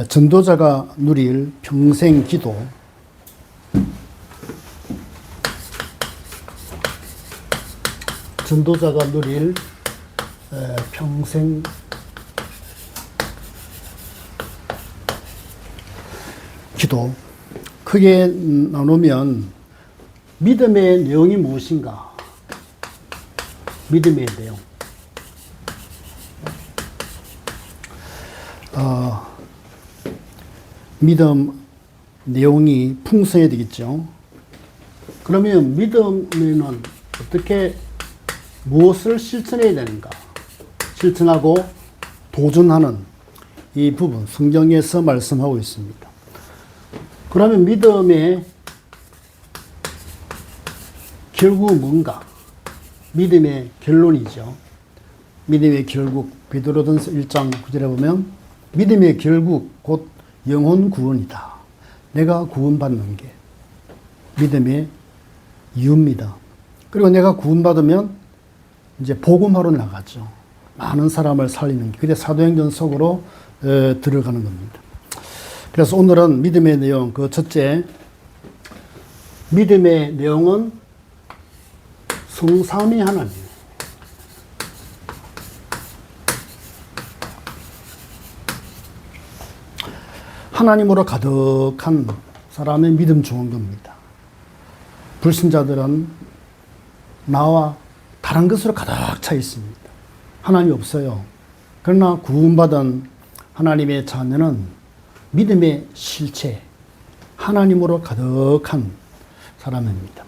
전도자가 누릴 평생 기도. 전도자가 누릴 평생 기도. 크게 나누면 믿음의 내용이 무엇인가? 믿음의 내용. 믿음 내용이 풍성해야 되겠죠. 그러면 믿음에는 어떻게 무엇을 실천해야 되는가? 실천하고 도전하는 이 부분 성경에서 말씀하고 있습니다. 그러면 믿음의 결국은 뭔가? 믿음의 결론이죠. 믿음의 결국 베드로전서 1장 9절에 보면 믿음의 결국 곧 영혼 구원이다. 내가 구원받는 게 믿음의 이유입니다. 그리고 내가 구원받으면 이제 복음하러 나가죠. 많은 사람을 살리는 게. 그게 사도행전 속으로 들어가는 겁니다. 그래서 오늘은 믿음의 내용, 그 첫째, 믿음의 내용은 성삼위 하나님. 하나님으로 가득한 사람의 믿음 좋은 겁니다. 불신자들은 나와 다른 것으로 가득 차 있습니다. 하나님이 없어요. 그러나 구원받은 하나님의 자녀는 믿음의 실체, 하나님으로 가득한 사람입니다.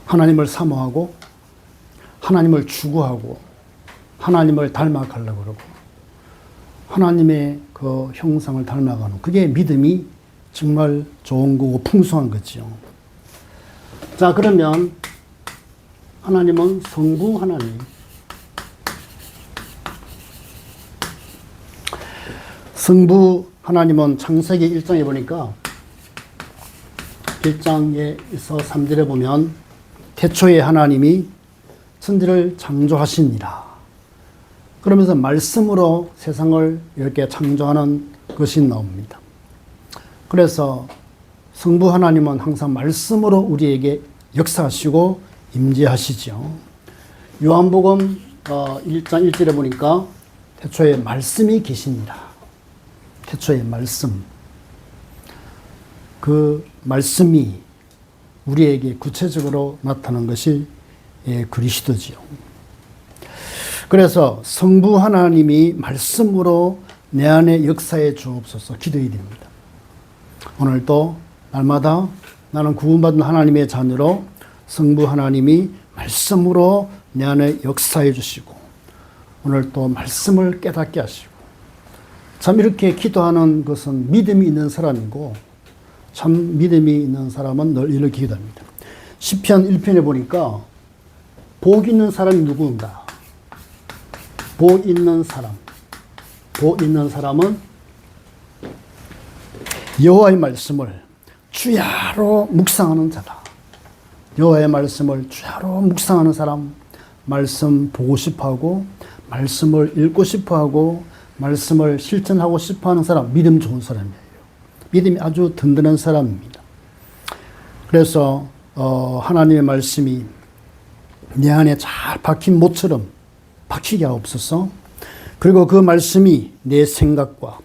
하나님을 사모하고, 하나님을 추구하고, 하나님을 닮아가려고 그러고, 하나님의 그 형상을 닮아가는, 그게 믿음이 정말 좋은 거고 풍성한 거죠. 자, 그러면 하나님은 성부 하나님. 성부 하나님은 창세기 1장에 보니까 1장에서 3절에 보면 태초에 하나님이 천지를 창조하시니라. 그러면서 말씀으로 세상을 이렇게 창조하는 것이 나옵니다. 그래서 성부 하나님은 항상 말씀으로 우리에게 역사하시고 임재하시죠. 요한복음 1장 1절에 보니까 태초에 말씀이 계시니라. 태초에 말씀. 그 말씀이 우리에게 구체적으로 나타난 것이 그리스도지요. 그래서 성부 하나님이 말씀으로 내 안에 역사해 주옵소서 기도해야 됩니다. 오늘도 날마다 나는 구원받은 하나님의 자녀로 성부 하나님이 말씀으로 내 안에 역사해 주시고 오늘 또 말씀을 깨닫게 하시고 참 이렇게 기도하는 것은 믿음이 있는 사람이고 참 믿음이 있는 사람은 늘 이렇게 기도합니다. 시편 1편에 보니까 복 있는 사람이 누구인가? 복 있는 사람. 복 있는 사람은 여호와의 말씀을 주야로 묵상하는 자다. 여호와의 말씀을 주야로 묵상하는 사람, 말씀 보고 싶어하고 말씀을 읽고 싶어하고 말씀을 실천하고 싶어하는 사람, 믿음 좋은 사람이에요. 믿음이 아주 든든한 사람입니다. 그래서 하나님의 말씀이 내 안에 잘 박힌 못처럼 박히게 하옵소서. 그리고 그 말씀이 내 생각과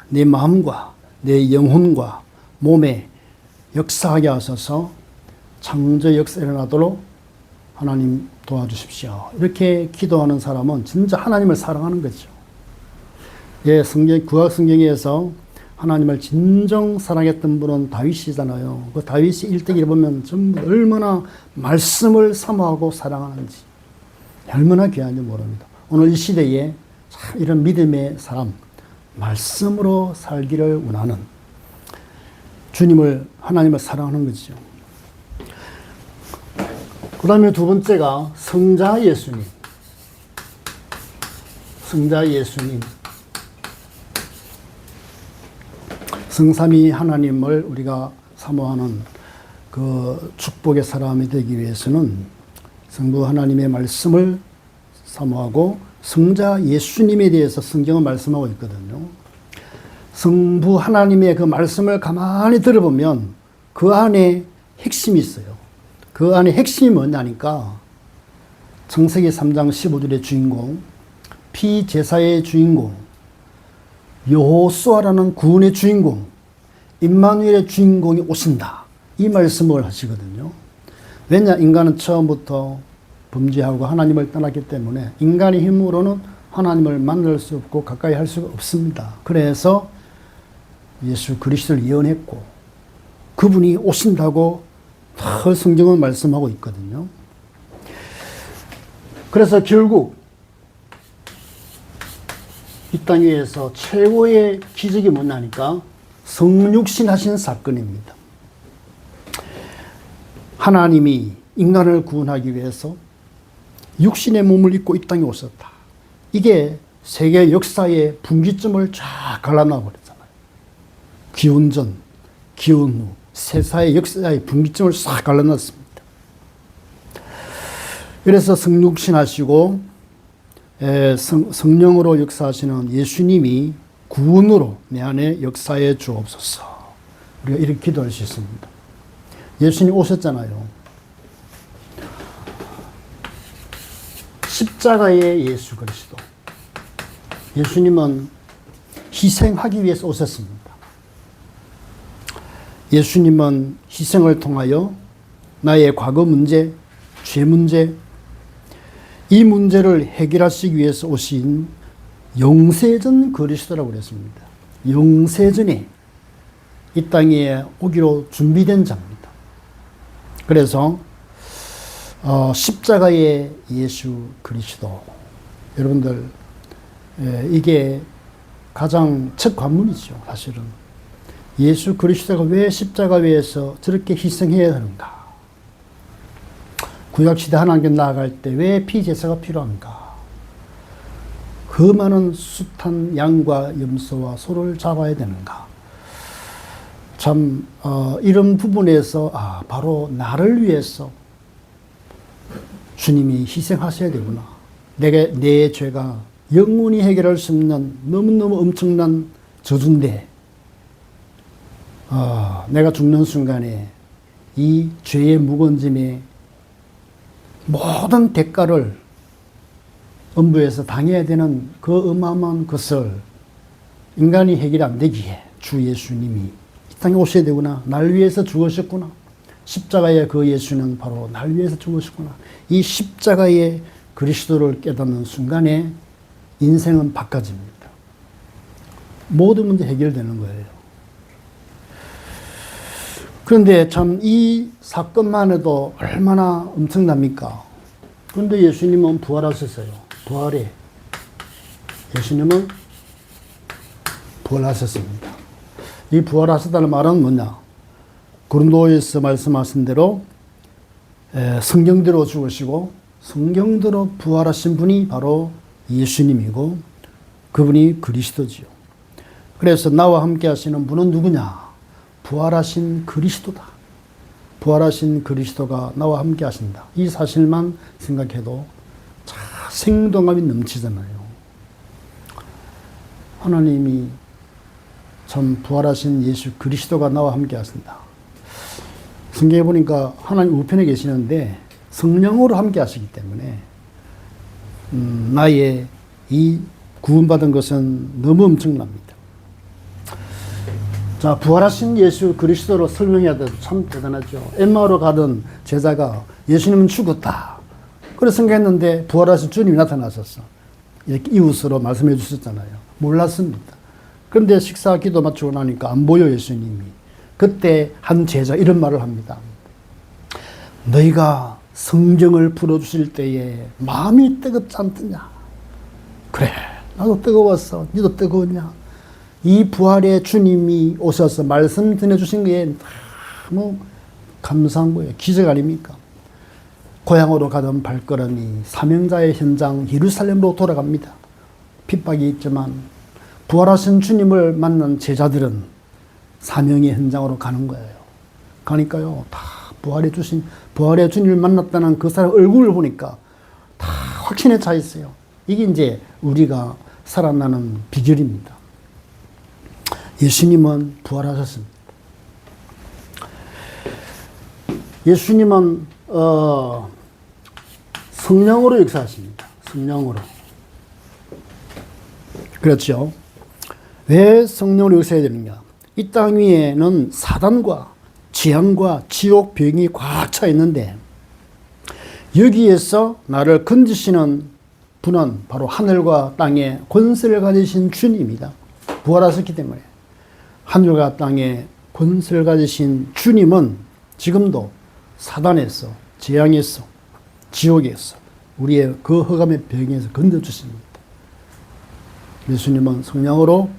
내 마음과 내 영혼과 몸에 역사하게 하소서. 창조 역사 일어나도록 하나님 도와주십시오. 이렇게 기도하는 사람은 진짜 하나님을 사랑하는 거죠. 예, 구약 성경에서 하나님을 진정 사랑했던 분은 다윗이잖아요. 그 다윗이 일대기를 보면 전부 얼마나 말씀을 사모하고 사랑하는지 얼마나 귀한지 모릅니다. 오늘 이 시대에 참 이런 믿음의 사람, 말씀으로 살기를 원하는 주님을, 하나님을 사랑하는 거죠. 그 다음에 두 번째가 성자 예수님. 성자 예수님. 성삼위 하나님을 우리가 사모하는 그 축복의 사람이 되기 위해서는 성부 하나님의 말씀을 사모하고 성자 예수님에 대해서 성경은 말씀하고 있거든요. 성부 하나님의 그 말씀을 가만히 들어보면 그 안에 핵심이 있어요. 그 안에 핵심이 뭐냐니까 창세기 3장 15절의 주인공, 피제사의 주인공, 여호수아라는 구원의 주인공, 임마누엘의 주인공이 오신다. 이 말씀을 하시거든요. 왜냐? 인간은 처음부터 범죄하고 하나님을 떠났기 때문에 인간의 힘으로는 하나님을 만날 수 없고 가까이 할 수가 없습니다. 그래서 예수 그리스도를 예언했고 그분이 오신다고 늘 성경은 말씀하고 있거든요. 그래서 결국 이 땅 위에서 최고의 기적이 뭐냐니까 성육신 하신 사건입니다. 하나님이 인간을 구원하기 위해서 육신의 몸을 입고 이 땅에 오셨다. 이게 세계 역사의 분기점을 쫙 갈라놔 버렸잖아요. 기원 전, 기원 후, 세사의 역사의 분기점을 싹 갈라놨습니다. 그래서 성육신 하시고 성령으로 역사하시는 예수님이 구원으로 내 안에 역사해 주옵소서. 우리가 이렇게 기도할 수 있습니다. 예수님 오셨잖아요. 십자가의 예수 그리스도. 예수님은 희생하기 위해서 오셨습니다. 예수님은 희생을 통하여 나의 과거 문제, 죄 문제, 이 문제를 해결하시기 위해서 오신 영세전 그리스도라고 그랬습니다. 영세전에 이 땅에 오기로 준비된 자입니다. 그래서 십자가의 예수 그리스도. 여러분들 이게 가장 첫 관문이죠. 사실은 예수 그리스도가 왜 십자가 위에서 저렇게 희생해야 하는가? 구약시대 하나님께 나아갈 때 왜 피제사가 필요한가? 그 많은 숱한 양과 염소와 소를 잡아야 되는가? 참 이런 부분에서 바로 나를 위해서 주님이 희생하셔야 되구나. 내 죄가 영원히 해결할 수 없는 너무너무 엄청난 저주인데 내가 죽는 순간에 이 죄의 무거운 짐에 모든 대가를 엄부에서 당해야 되는 그 어마어마한 것을 인간이 해결이 안 되기에 주 예수님이 이 땅에 오셔야 되구나. 날 위해서 죽으셨구나. 십자가의 그 예수는 바로 날 위해서 죽으셨구나. 이 십자가의 그리스도를 깨닫는 순간에 인생은 바꿔집니다. 모든 문제 해결되는 거예요. 그런데 참 이 사건만 해도 얼마나 엄청납니까? 그런데 예수님은 부활하셨어요. 부활해. 예수님은 부활하셨습니다. 이 부활하셨다는 말은 뭐냐? 고린도에서 말씀하신 대로 성경대로 죽으시고 성경대로 부활하신 분이 바로 예수님이고 그분이 그리스도지요. 그래서 나와 함께 하시는 분은 누구냐? 부활하신 그리스도다. 부활하신 그리스도가 나와 함께 하신다. 이 사실만 생각해도 참 생동감이 넘치잖아요. 하나님이 참 부활하신 예수 그리스도가 나와 함께 하신다. 성경에 보니까 하나님 우편에 계시는데 성령으로 함께 하시기 때문에 나의 이 구원받은 것은 너무 엄청납니다. 자, 부활하신 예수 그리스도로 설명해야 돼도 참 대단하죠. 엠마오로 가던 제자가 예수님은 죽었다. 그래서 생각했는데 부활하신 주님이 나타나셨어. 이렇게 이웃으로 말씀해 주셨잖아요. 몰랐습니다. 그런데 식사 기도 마치고 나니까 안 보여 예수님이. 그때 한 제자 이런 말을 합니다. 너희가 성경을 풀어주실 때에 마음이 뜨겁지 않더냐? 그래, 나도 뜨거웠어. 너도 뜨거웠냐? 이 부활의 주님이 오셔서 말씀 전해주신 게 너무 감사한 거예요. 기적 아닙니까? 고향으로 가던 발걸음이 사명자의 현장 예루살렘으로 돌아갑니다. 핍박이 있지만 부활하신 주님을 만난 제자들은 사명의 현장으로 가는 거예요. 가니까요, 다 부활의 주님을 만났다는 그 사람 얼굴을 보니까 다 확신에 차 있어요. 이게 이제 우리가 살아나는 비결입니다. 예수님은 부활하셨습니다. 예수님은 성령으로 역사하십니다. 성령으로. 그렇죠. 왜 성령으로 역사해야 되느냐? 이 땅 위에는 사단과 재앙과 지옥 병이 꽉 차 있는데 여기에서 나를 건지시는 분은 바로 하늘과 땅의 권세를 가지신 주님입니다. 부활하셨기 때문에 하늘과 땅의 권세를 가지신 주님은 지금도 사단에서, 재앙에서, 지옥에서, 우리의 그 흑암의 병에서 건져주십니다. 예수님은 성령으로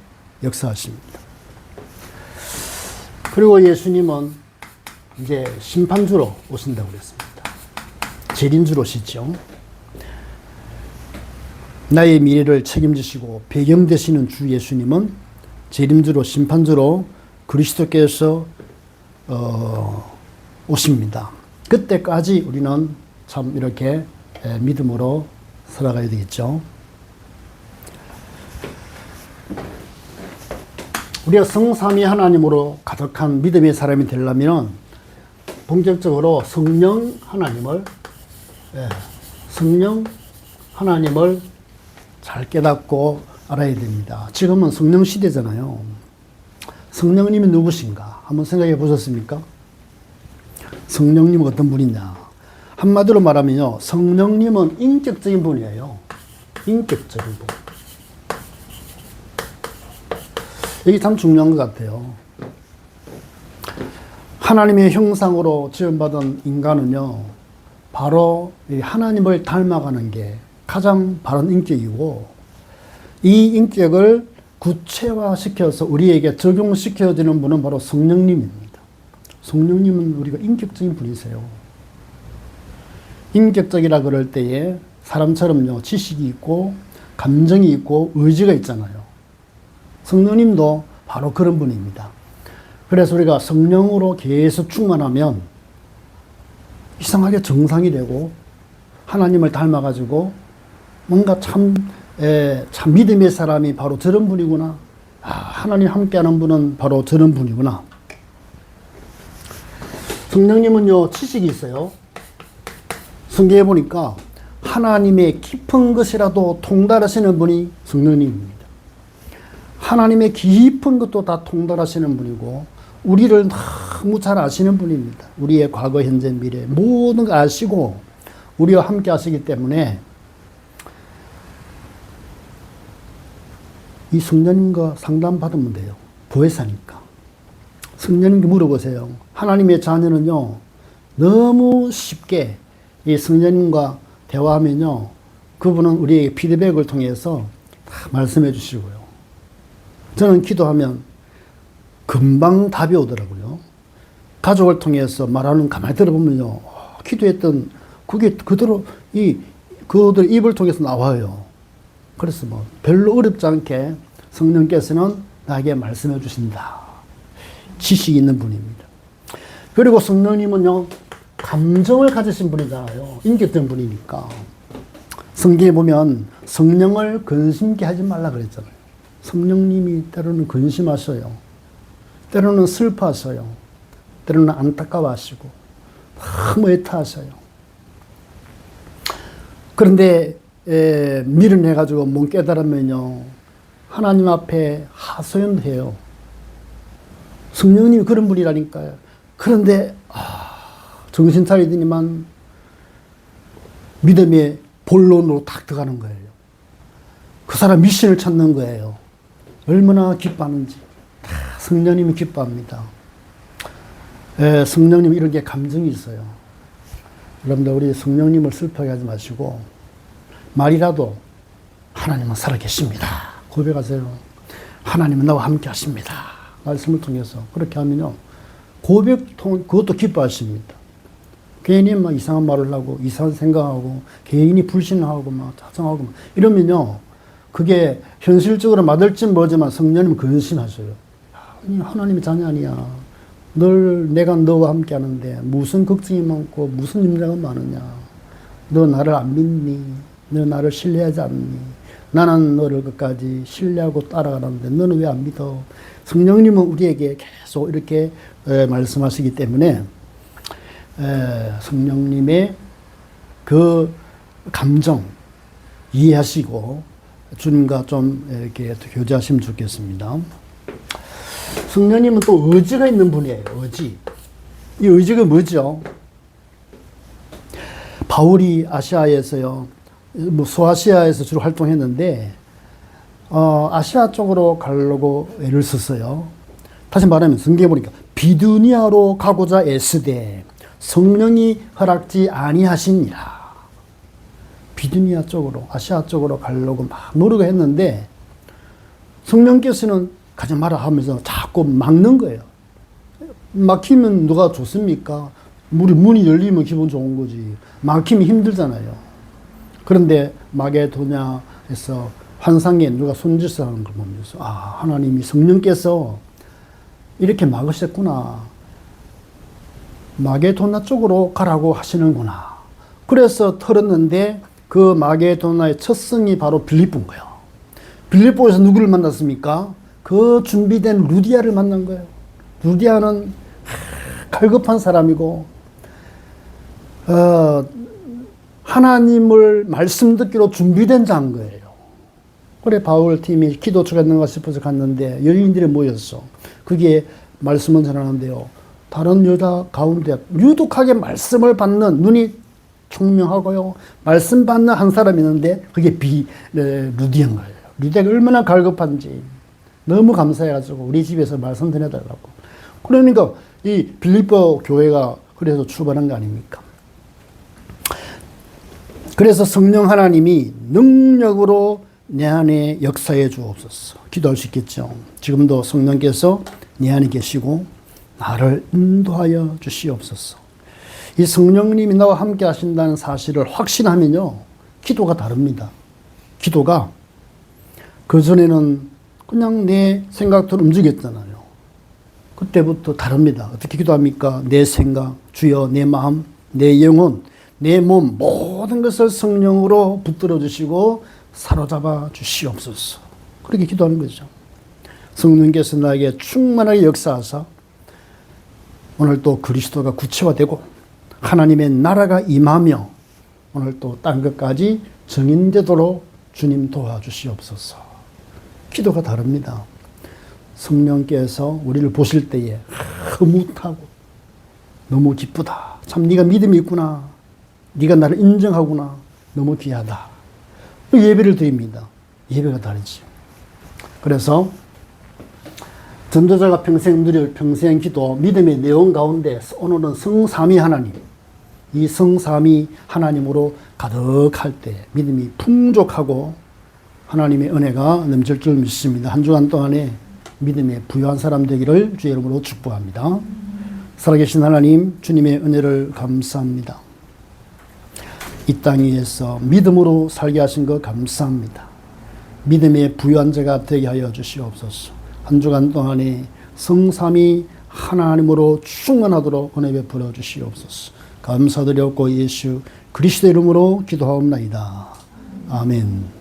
역사하십니다. 그리고 예수님은 이제 심판주로 오신다고 그랬습니다. 재림주로 오시죠. 나의 미래를 책임지시고 배경 되시는 주 예수님은 재림주로, 심판주로 그리스도께서 오십니다. 그때까지 우리는 참 이렇게 믿음으로 살아가야 되겠죠. 우리가 성삼위 하나님으로 가득한 믿음의 사람이 되려면 본격적으로 성령 하나님을 잘 깨닫고 알아야 됩니다. 지금은 성령 시대잖아요. 성령님이 누구신가? 한번 생각해 보셨습니까? 성령님은 어떤 분이냐? 한마디로 말하면요, 성령님은 인격적인 분이에요. 인격적인 분. 이게 참 중요한 것 같아요. 하나님의 형상으로 지음받은 인간은요, 바로 하나님을 닮아가는 게 가장 바른 인격이고, 이 인격을 구체화시켜서 우리에게 적용시켜주는 분은 바로 성령님입니다. 성령님은 우리가 인격적인 분이세요. 인격적이라 그럴 때에 사람처럼요, 지식이 있고, 감정이 있고, 의지가 있잖아요. 성령님도 바로 그런 분입니다. 그래서 우리가 성령으로 계속 충만하면 이상하게 정상이 되고 하나님을 닮아가지고 뭔가 참 믿음의 사람이 바로 저런 분이구나. 하나님 함께하는 분은 바로 저런 분이구나. 성령님은요, 지식이 있어요. 성경에 보니까 하나님의 깊은 것이라도 통달하시는 분이 성령님입니다. 하나님의 깊은 것도 다 통달하시는 분이고 우리를 너무 잘 아시는 분입니다. 우리의 과거, 현재, 미래 모든 걸 아시고 우리와 함께 하시기 때문에 이 성령님과 상담받으면 돼요. 보혜사니까. 성령님께 물어보세요. 하나님의 자녀는요, 너무 쉽게 이 성령님과 대화하면요, 그분은 우리에게 피드백을 통해서 다 말씀해 주시고요. 저는 기도하면 금방 답이 오더라고요. 가족을 통해서 말하는 가만히 들어보면요, 기도했던 그게 그대로 그들 입을 통해서 나와요. 그래서 뭐 별로 어렵지 않게 성령께서는 나에게 말씀해 주신다. 지식이 있는 분입니다. 그리고 성령님은요, 감정을 가지신 분이잖아요. 인격된 분이니까. 성경에 보면 성령을 근심케 하지 말라 그랬잖아요. 성령님이 때로는 근심하셔요. 때로는 슬퍼하셔요. 때로는 안타까워하시고 너무 애타하셔요. 그런데 밀어내가지고 못 깨달으면요, 하나님 앞에 하소연해요. 성령님이 그런 분이라니까요. 그런데 정신 차리더니만 믿음의 본론으로 탁 들어가는 거예요. 그 사람 미션을 찾는 거예요. 얼마나 기뻐하는지 다 성령님이 기뻐합니다. 성령님 이런 게 감정이 있어요. 여러분들 우리 성령님을 슬퍼하게 하지 마시고 말이라도 하나님은 살아계십니다. 고백하세요. 하나님은 나와 함께 하십니다. 말씀을 통해서 그렇게 하면요, 그것도 기뻐하십니다. 괜히 막 이상한 말을 하고 이상한 생각하고 괜히 불신하고 막 자정하고 막 이러면요, 그게 현실적으로 맞을지 모르지만 성령님은 근심하셔요. 하나님의 자녀 아니야. 늘 내가 너와 함께 하는데 무슨 걱정이 많고 무슨 염려가 많으냐. 너 나를 안 믿니? 너 나를 신뢰하지 않니? 나는 너를 끝까지 신뢰하고 따라가는데 너는 왜 안 믿어? 성령님은 우리에게 계속 이렇게 말씀하시기 때문에 성령님의 그 감정 이해하시고 주님과 좀 이렇게 교제하시면 좋겠습니다. 성령님은 또 의지가 있는 분이에요. 의지. 이 의지가 뭐죠? 바울이 아시아에서요, 소아시아에서 주로 활동했는데, 아시아 쪽으로 가려고 애를 썼어요. 다시 말하면 성경에 보니까 비두니아로 가고자 애쓰되 성령이 허락지 아니하시니라. 비두니아 쪽으로, 아시아 쪽으로 가려고 막 노력을 했는데 성령께서는 가지 마라 하면서 자꾸 막는 거예요. 막히면 누가 좋습니까? 문이 열리면 기분 좋은 거지. 막히면 힘들잖아요. 그런데 마게도냐에서 환상에 누가 손짓을 하는 걸 보면서 하나님이 성령께서 이렇게 막으셨구나. 마게도나 쪽으로 가라고 하시는구나. 그래서 털었는데 그 마게도나의 첫 성이 바로 빌립보인 거예요. 빌립보에서 누구를 만났습니까? 그 준비된 루디아를 만난 거예요. 루디아는 갈급한 사람이고 하나님을 말씀 듣기로 준비된 자인 거예요. 그래 바울 팀이 기도 주겠는가 싶어서 갔는데 여인들이 모였어. 그게 말씀을 전하는데요. 다른 여자 가운데 유독하게 말씀을 받는 눈이 총명하고요. 말씀 받는 한 사람이 있는데 그게 루디아인 거예요. 루디아가 얼마나 갈급한지 너무 감사해가지고 우리 집에서 말씀 전해달라고. 그러니까 이 빌립보 교회가 그래서 출발한 거 아닙니까? 그래서 성령 하나님이 능력으로 내 안에 역사해 주옵소서. 기도할 수 있겠죠. 지금도 성령께서 내 안에 계시고 나를 인도하여 주시옵소서. 이 성령님이 나와 함께 하신다는 사실을 확신하면요, 기도가 다릅니다. 기도가 그전에는 그냥 내 생각대로 움직였잖아요. 그때부터 다릅니다. 어떻게 기도합니까? 내 생각, 주여 내 마음, 내 영혼, 내 몸 모든 것을 성령으로 붙들어 주시고 사로잡아 주시옵소서. 그렇게 기도하는 거죠. 성령께서 나에게 충만하게 역사하사 오늘 또 그리스도가 구체화되고 하나님의 나라가 임하며 오늘 또 딴 것까지 정인되도록 주님 도와주시옵소서. 기도가 다릅니다. 성령께서 우리를 보실 때에 흐뭇하고 너무 기쁘다. 참 네가 믿음이 있구나. 네가 나를 인정하구나. 너무 귀하다. 예배를 드립니다. 예배가 다르지. 그래서 전도자가 평생 누릴 평생 기도 믿음의 내용 가운데 오늘은 성삼위 하나님, 이 성삼위 하나님으로 가득할 때 믿음이 풍족하고 하나님의 은혜가 넘칠 줄 믿습니다. 한 주간 동안에 믿음에 부유한 사람 되기를 주의 이름으로 축복합니다. 살아계신 하나님, 주님의 은혜를 감사합니다. 이 땅 위에서 믿음으로 살게 하신 것 감사합니다. 믿음의 부유한 자가 되게 하여 주시옵소서. 한 주간 동안에 성삼위 하나님으로 충만하도록 은혜 베풀어 주시옵소서. 감사드렸고 예수 그리스도 이름으로 기도하옵나이다. 아멘.